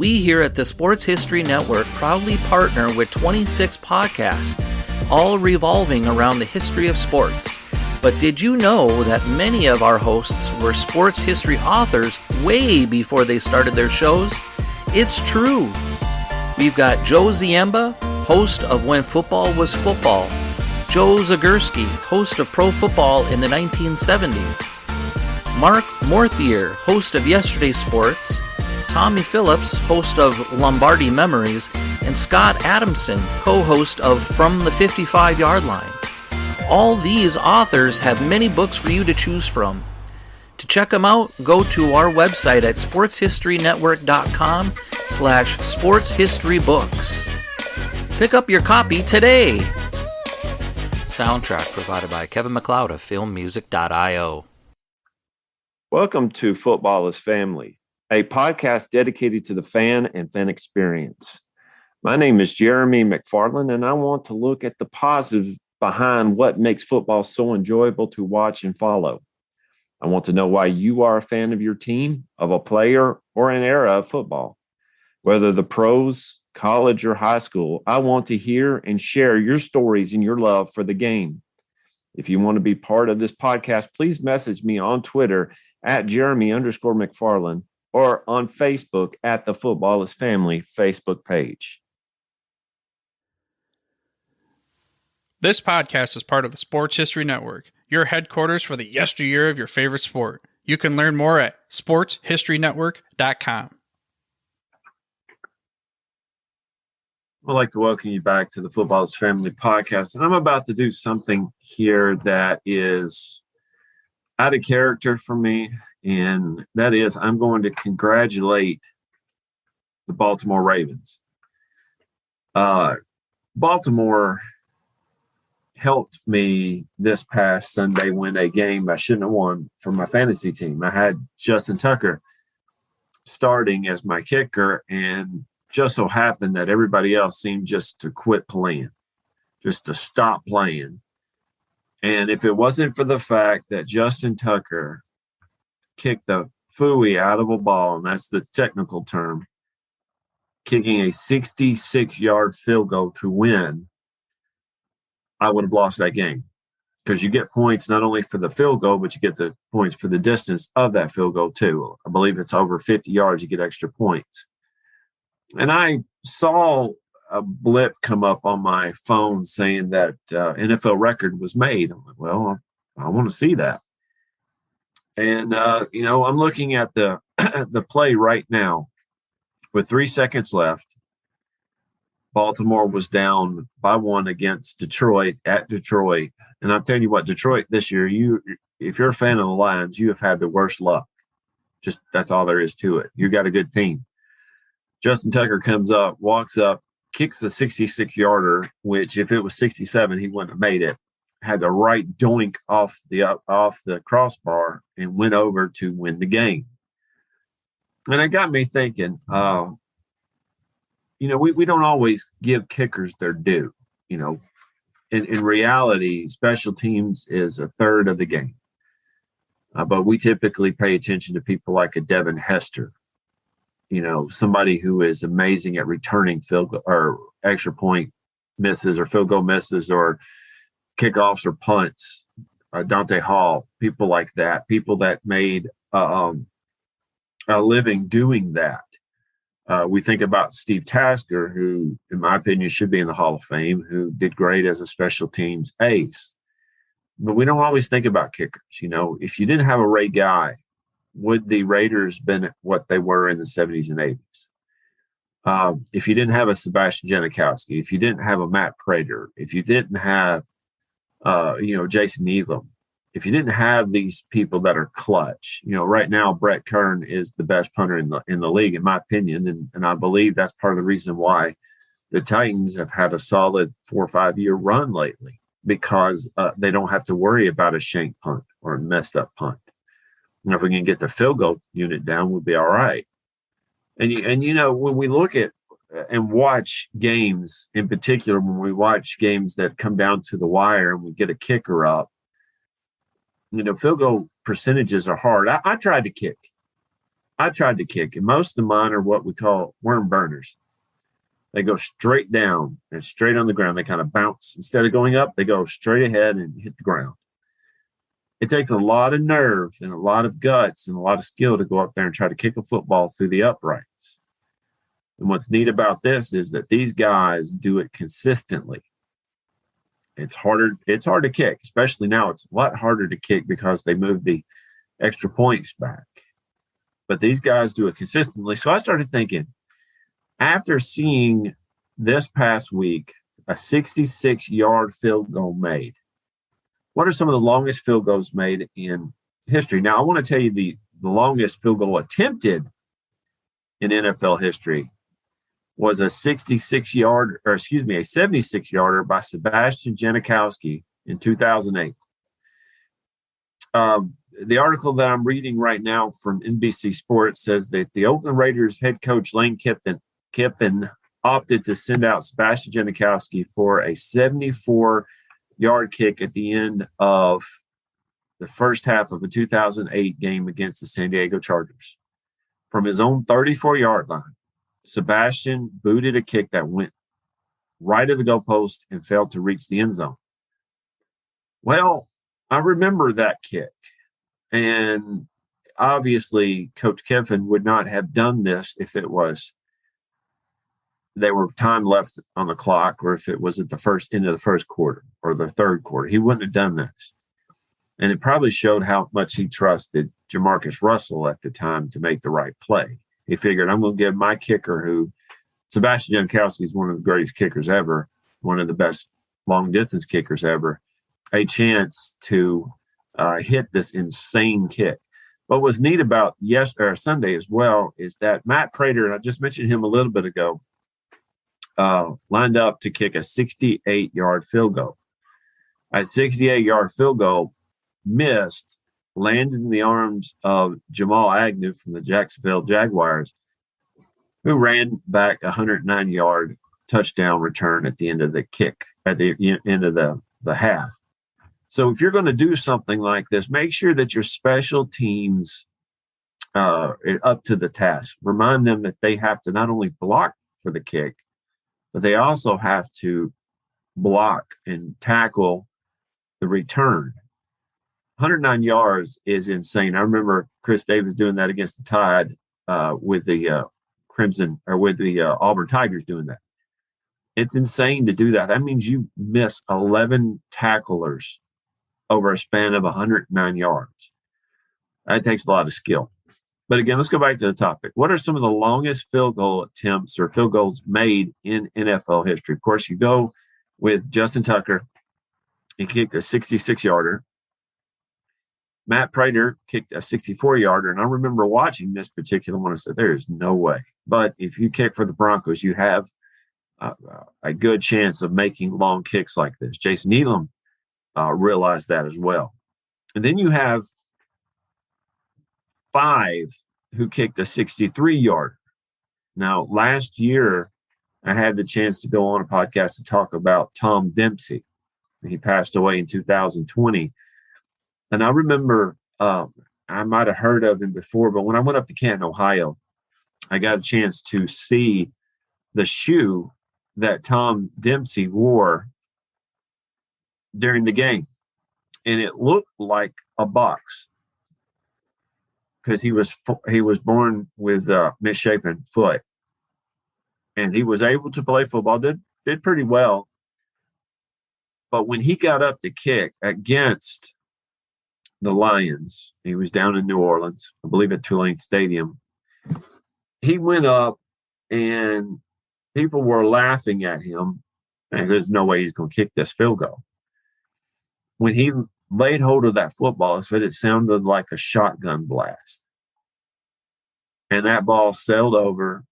We here at the Sports History Network proudly partner with 26 podcasts, all revolving around the history of sports. But did you know that many of our hosts were sports history authors way before they started their shows? It's true. We've got Joe Ziemba, host of When Football Was Football, Joe Zagurski, host of Pro Football in the 1970s, Mark Morthier, host of Yesterday's Sports, Tommy Phillips, host of Lombardi Memories, and Scott Adamson, co-host of From the 55-Yard Line. All these authors have many books for you to choose from. To check them out, go to our website at sportshistorynetwork.com/sportshistorybooks. Pick up your copy today. Soundtrack provided by Kevin MacLeod of filmmusic.io. Welcome to Football is Family, a podcast dedicated to the fan and fan experience. My name is Jeremy McFarland, and I want to look at the positives behind what makes football so enjoyable to watch and follow. I want to know why you are a fan of your team, of a player, or an era of football. Whether the pros, college, or high school, I want to hear and share your stories and your love for the game. If you want to be part of this podcast, please message me on Twitter at Jeremy_McFarland or on Facebook at the Football is Family Facebook page. This podcast is part of the Sports History Network, your headquarters for the yesteryear of your favorite sport. You can learn more at sportshistorynetwork.com. I'd like to welcome you back to the Football is Family podcast. And I'm about to do something here that is out of character for me. And that is, I'm going to congratulate the Baltimore Ravens. Baltimore helped me this past Sunday win a game I shouldn't have won for my fantasy team. I had Justin Tucker starting as my kicker, and just so happened that everybody else seemed just to quit playing, just to stop playing. And if it wasn't for the fact that Justin Tucker kicked the phooey out of a ball, and that's the technical term, kicking a 66-yard field goal to win, I would have lost that game, because you get points not only for the field goal, but you get the points for the distance of that field goal too. I believe it's over 50 yards, you get extra points. And I saw a blip come up on my phone saying that NFL record was made. I'm like, well, I want to see that. And, I'm looking at the the play right now with 3 seconds left. Baltimore was down by 1 against Detroit at Detroit. And I'm telling you what, Detroit this year, if you're a fan of the Lions, you have had the worst luck. Just that's all there is to it. You got a good team. Justin Tucker comes up, walks up, kicks the 66-yarder, which if it was 67, he wouldn't have made it. Had the right doink off the crossbar and went over to win the game. And it got me thinking, we don't always give kickers their due. In reality, special teams is a third of the game. But we typically pay attention to people like a Devin Hester, somebody who is amazing at returning field goal or extra point misses or field goal misses or kickoffs or punts, Dante Hall, people like that, people that made a living doing that. We think about Steve Tasker, who, in my opinion, should be in the Hall of Fame, who did great as a special teams ace. But we don't always think about kickers. If you didn't have a Ray Guy, would the Raiders been what they were in the 70s and 80s? If you didn't have a Sebastian Janikowski, if you didn't have a Matt Prater, if you didn't have, Jason Elam, if you didn't have these people that are clutch, right now Brett Kern is the best punter in the league, in my opinion, and I believe that's part of the reason why the Titans have had a solid 4 or 5 year run lately, because they don't have to worry about a shank punt or a messed up punt. If we can get the field goal unit down, we'll be all right. And when we look at and watch games, in particular, when we watch games that come down to the wire and we get a kicker up, field goal percentages are hard. I tried to kick. I tried to kick, and most of mine are what we call worm burners. They go straight down and straight on the ground. They kind of bounce. Instead of going up, they go straight ahead and hit the ground. It takes a lot of nerve and a lot of guts and a lot of skill to go up there and try to kick a football through the uprights. And what's neat about this is that these guys do it consistently. It's hard to kick, especially now. It's a lot harder to kick because they move the extra points back. But these guys do it consistently. So I started thinking, after seeing this past week a 66-yard field goal made, what are some of the longest field goals made in history? Now, I want to tell you the longest field goal attempted in NFL history was a 76-yarder by Sebastian Janikowski in 2008. The article that I'm reading right now from NBC Sports says that the Oakland Raiders head coach Lane Kiffin opted to send out Sebastian Janikowski for a 74-yard kick at the end of the first half of a 2008 game against the San Diego Chargers. From his own 34-yard line, Sebastian booted a kick that went right at the goalpost and failed to reach the end zone. Well, I remember that kick. And obviously, Coach Kiffin would not have done this if there were time left on the clock, or if it was at the end of the first quarter or the third quarter. He wouldn't have done this. And it probably showed how much he trusted Jamarcus Russell at the time to make the right play. He figured, I'm going to give my kicker, who Sebastian Janikowski is one of the greatest kickers ever, one of the best long-distance kickers ever, a chance to hit this insane kick. What was neat about Sunday as well is that Matt Prater, and I just mentioned him a little bit ago, lined up to kick a 68-yard field goal. A 68-yard field goal missed, landed in the arms of Jamal Agnew from the Jacksonville Jaguars, who ran back a 109-yard touchdown return at the end of the kick, at the end of the half. So if you're going to do something like this, make sure that your special teams are up to the task. Remind them that they have to not only block for the kick, but they also have to block and tackle the return. 109 yards is insane. I remember Chris Davis doing that against the Tide with the Auburn Tigers doing that. It's insane to do that. That means you miss 11 tacklers over a span of 109 yards. That takes a lot of skill. But again, let's go back to the topic. What are some of the longest field goal attempts or field goals made in NFL history? Of course, you go with Justin Tucker. He kicked a 66-yarder. Matt Prater kicked a 64-yarder. And I remember watching this particular one and said, there is no way. But if you kick for the Broncos, you have a good chance of making long kicks like this. Jason Elam realized that as well. And then you have 5 who kicked a 63-yarder. Now, last year, I had the chance to go on a podcast to talk about Tom Dempsey. He passed away in 2020. And I remember I might have heard of him before, but when I went up to Canton, Ohio, I got a chance to see the shoe that Tom Dempsey wore during the game. And it looked like a box because he was born with a misshapen foot. And he was able to play football, did pretty well. But when he got up to kick against the Lions, he was down in New Orleans, I believe at Tulane Stadium. He went up and people were laughing at him. And there's no way he's going to kick this field goal. When he laid hold of that football, it said it sounded like a shotgun blast. And that ball sailed over,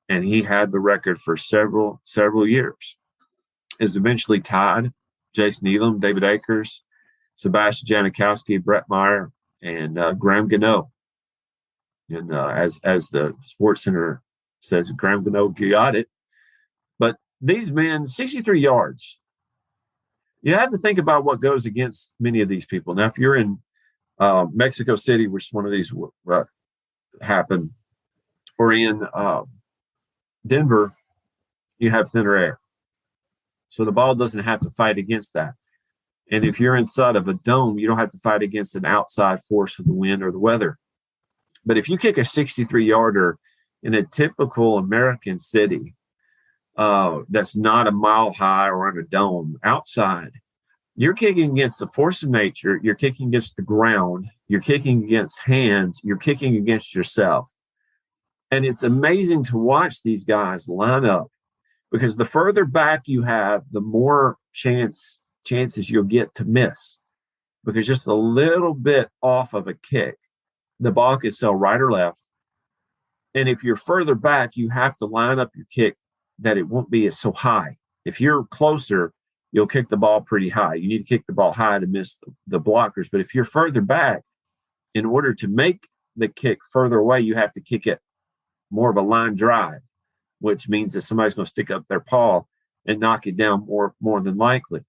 and he had the record for several years. Is eventually tied. Jason Elam, David Akers, Sebastian Janikowski, Brett Meyer, and Graham Gano. And as the Sports Center says, Graham Gano got it. But these men, 63 yards. You have to think about what goes against many of these people. Now, if you're in Mexico City, which is one of these happen. Or in Denver, you have thinner air. So the ball doesn't have to fight against that. And if you're inside of a dome, you don't have to fight against an outside force of the wind or the weather. But if you kick a 63-yarder in a typical American city that's not a mile high or on a dome outside, you're kicking against the force of nature. You're kicking against the ground. You're kicking against hands. You're kicking against yourself. And it's amazing to watch these guys line up, because the further back you have, the more chances you'll get to miss, because just a little bit off of a kick, the ball could sail right or left. And if you're further back, you have to line up your kick that it won't be so high. If you're closer, you'll kick the ball pretty high. You need to kick the ball high to miss the blockers. But if you're further back, in order to make the kick further away, you have to kick it more of a line drive, which means that somebody's going to stick up their paw and knock it down more than likely.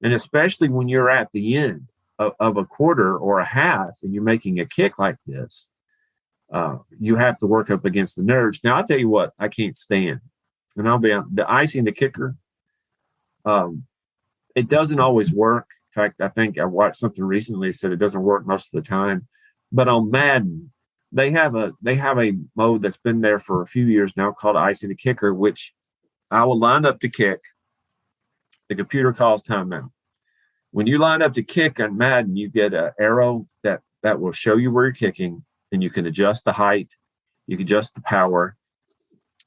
And especially when you're at the end of a quarter or a half and you're making a kick like this, you have to work up against the nerves. Now, I'll tell you what I can't stand, and I'll be on the icing the kicker. It doesn't always work. In fact, I think I watched something recently that said it doesn't work most of the time. But on Madden, they have a mode that's been there for a few years now called icing the kicker, which I will line up to kick. The computer calls timeout. When you line up to kick on Madden, you get an arrow that will show you where you're kicking, and you can adjust the height, you can adjust the power.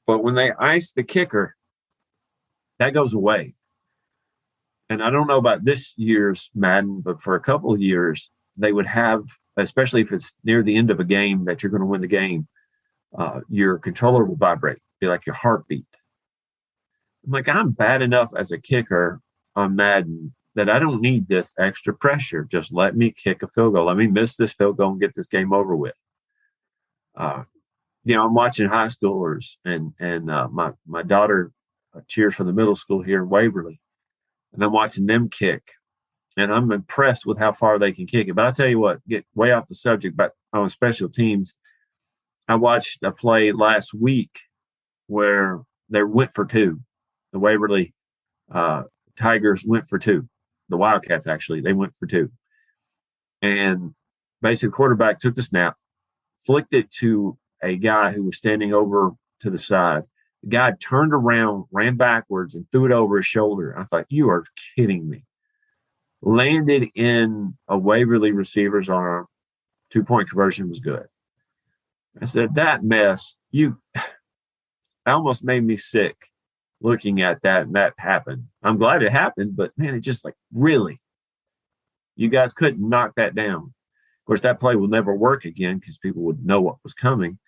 But when they ice the kicker, that goes away. And I don't know about this year's Madden, but for a couple of years, they would have, especially if it's near the end of a game that you're going to win the game, your controller will vibrate, be like your heartbeat. I'm like, I'm bad enough as a kicker on Madden that I don't need this extra pressure. Just let me kick a field goal. Let me miss this field goal and get this game over with. I'm watching high schoolers, and my daughter cheers for the middle school here in Waverly, and I'm watching them kick, and I'm impressed with how far they can kick it. But I'll tell you what, get way off the subject, but on special teams, I watched a play last week where they went for two. The Waverly Tigers went for two. The Wildcats, actually, they went for two. And basically, the quarterback took the snap, flicked it to a guy who was standing over to the side. The guy turned around, ran backwards, and threw it over his shoulder. I thought, you are kidding me. Landed in a Waverly receiver's arm. 2-point conversion was good. I said, that mess, almost made me sick looking at that, and that happened. I'm glad it happened, but man, it just like, really? You guys couldn't knock that down. Of course, that play will never work again because people would know what was coming.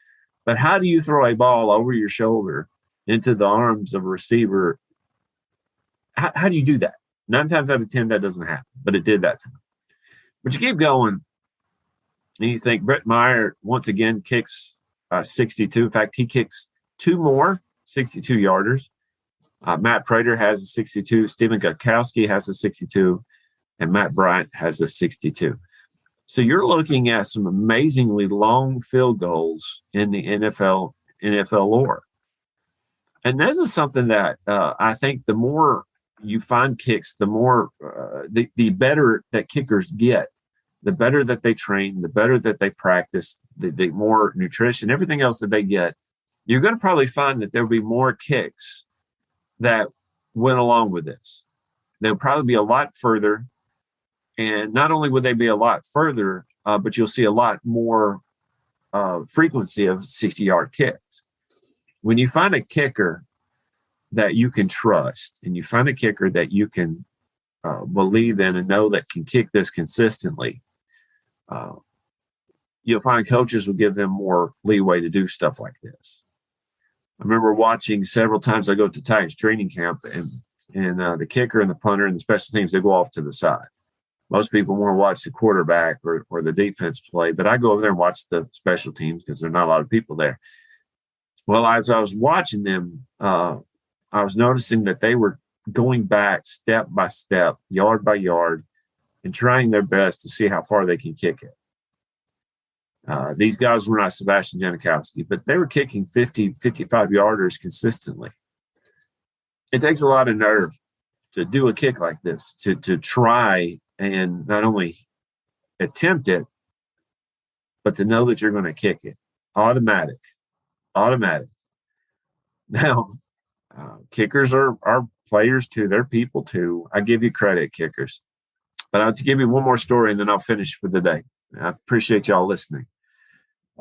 But how do you throw a ball over your shoulder into the arms of a receiver? How do you do that? 9 times out of 10, that doesn't happen, but it did that time. But you keep going, and you think Brett Meyer once again kicks 62. In fact, he kicks 2 more 62-yarders. Matt Prater has a 62. Stephen Gutowski has a 62. And Matt Bryant has a 62. So you're looking at some amazingly long field goals in the NFL lore. And this is something that I think the more you find kicks, the more the better that kickers get, the better that they train, the better that they practice, the more nutrition, everything else that they get. You're going to probably find that there'll be more kicks that went along with this. They'll probably be a lot further. And not only would they be a lot further, but you'll see a lot more frequency of 60-yard kicks. When you find a kicker that you can trust, and you find a kicker that you can believe in and know that can kick this consistently, you'll find coaches will give them more leeway to do stuff like this. I remember watching several times. I go to Titans training camp, and the kicker and the punter and the special teams, they go off to the side. Most people want to watch the quarterback or the defense play, but I go over there and watch the special teams because there are not a lot of people there. Well, as I was watching them, I was noticing that they were going back step by step, yard by yard, and trying their best to see how far they can kick it. These guys were not Sebastian Janikowski, but they were kicking 50, 55-yarders consistently. It takes a lot of nerve to do a kick like this, to try and not only attempt it, but to know that you're going to kick it. Automatic. Now, kickers are players too. They're people too. I give you credit, kickers. But I'll give you one more story and then I'll finish for the day. I appreciate y'all listening.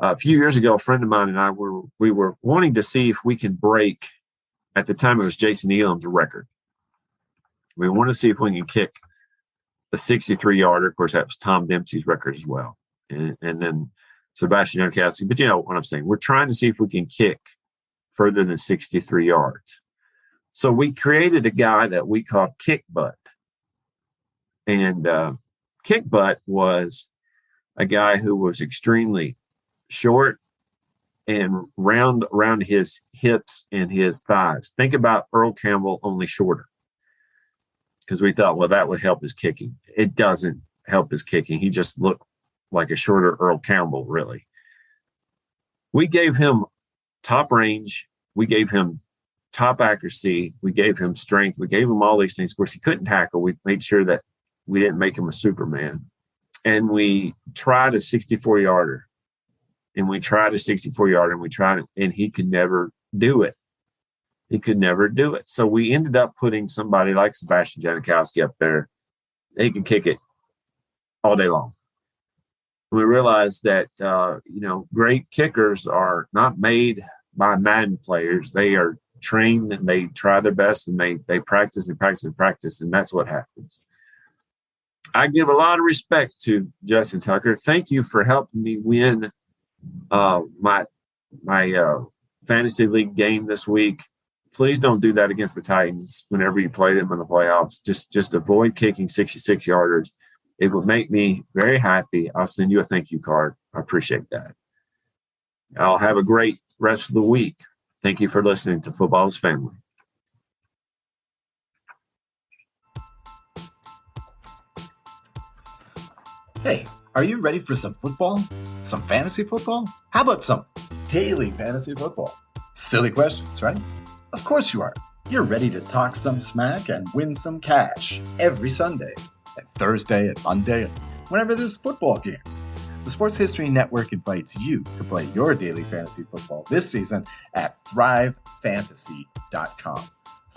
A few years ago, a friend of mine and I were wanting to see if we could break, at the time it was Jason Elam's record. We want to see if we can kick a 63-yarder. Of course, that was Tom Dempsey's record as well. And then Sebastian Janikowski. But you know what I'm saying. We're trying to see if we can kick further than 63 yards. So we created a guy that we called Kick Butt. And Kick Butt was a guy who was extremely short and round around his hips and his thighs. Think about Earl Campbell, only shorter. Because we thought, well, that would help his kicking. It doesn't help his kicking. He just looked like a shorter Earl Campbell, really. We gave him top range. We gave him top accuracy. We gave him strength. We gave him all these things. Of course, he couldn't tackle. We made sure that we didn't make him a Superman. And we tried a 64-yarder. And we tried a 64-yarder, and we tried it, and he could never do it. He could never do it. So we ended up putting somebody like Sebastian Janikowski up there. He could kick it all day long. We realized that, great kickers are not made by Madden players. They are trained and they try their best and they practice and practice and practice, and that's what happens. I give a lot of respect to Justin Tucker. Thank you for helping me win my fantasy league game this week. Please don't do that against the Titans whenever you play them in the playoffs. Just avoid kicking 66-yarders. It would make me very happy. I'll send you a thank you card. I appreciate that. I'll have a great rest of the week. Thank you for listening to Football's Family. Hey, are you ready for some football? Some fantasy football? How about some daily fantasy football? Silly questions, right? Of course you are. You're ready to talk some smack and win some cash every Sunday, and Thursday and Monday, and whenever there's football games. The Sports History Network invites you to play your daily fantasy football this season at thrivefantasy.com.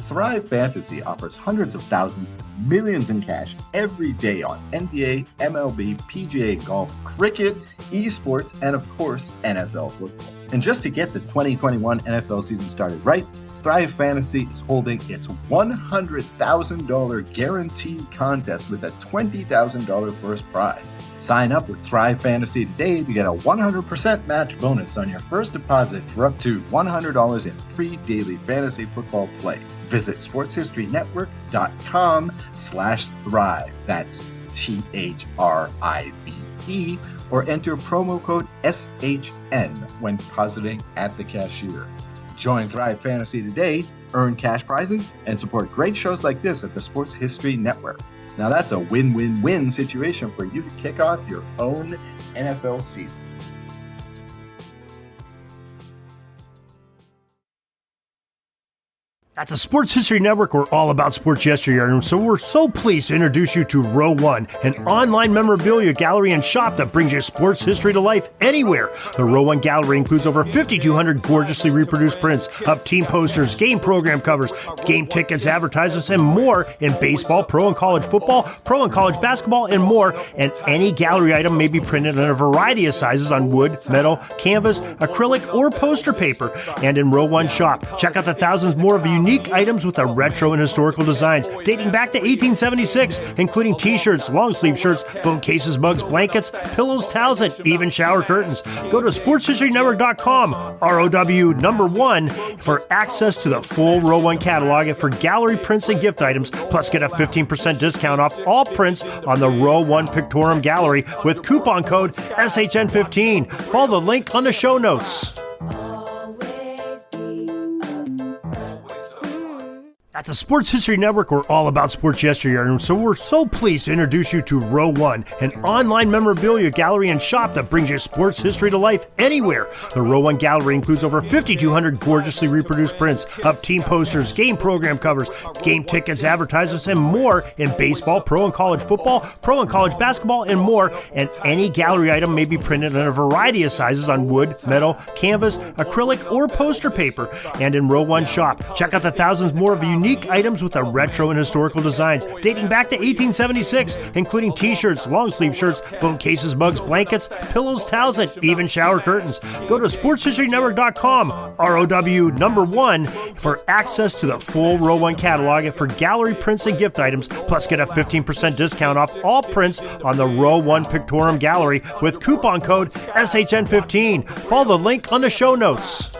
Thrive Fantasy offers hundreds of thousands, millions in cash every day on NBA, MLB, PGA golf, cricket, esports, and of course, NFL football. And just to get the 2021 NFL season started right, Thrive Fantasy is holding its $100,000 guaranteed contest with a $20,000 first prize. Sign up with Thrive Fantasy today to get a 100% match bonus on your first deposit for up to $100 in free daily fantasy football play. Visit sportshistorynetwork.com/thrive. That's THRIVE, or enter promo code SHN when depositing at the cashier. Join Thrive Fantasy today, earn cash prizes, and support great shows like this at the Sports History Network. Now that's a win-win-win situation for you to kick off your own NFL season. At the Sports History Network, we're all about sports yesteryear, and so we're so pleased to introduce you to Row One, an online memorabilia gallery and shop that brings your sports history to life anywhere. The Row One gallery includes over 5,200 gorgeously reproduced prints of team posters, game program covers, game tickets, advertisements, and more in baseball, pro and college football, pro and college basketball, and more. And any gallery item may be printed in a variety of sizes on wood, metal, canvas, acrylic, or poster paper. And in Row One shop, check out the thousands more of unique items with a retro and historical designs dating back to 1876, including t-shirts, long sleeve shirts, phone cases, mugs, blankets, pillows, towels, and even shower curtains. Go to sportshistorynetwork.com, ROW1, for access to the full Row One catalog and for gallery prints and gift items, plus get a 15% discount off all prints on the Row One Pictorium Gallery with coupon code SHN15. Follow the link on the show notes. At the Sports History Network, we're all about sports yesteryear, and so we're so pleased to introduce you to Row One, an online memorabilia gallery and shop that brings your sports history to life anywhere. The Row One gallery includes over 5,200 gorgeously reproduced prints of team posters, game program covers, game tickets, advertisements, and more in baseball, pro and college football, pro and college basketball, and more. And any gallery item may be printed in a variety of sizes on wood, metal, canvas, acrylic, or poster paper. And in Row One shop, check out the thousands more of unique items with the retro and historical designs dating back to 1876, including t-shirts, long sleeve shirts, phone cases, mugs, blankets, pillows, towels, and even shower curtains. Go to sportshistorynetwork.com, ROW1, for access to the full Row One catalog and for gallery prints and gift items, plus get a 15% discount off all prints on the Row One Pictorum Gallery with coupon code SHN15. Follow the link on the show notes.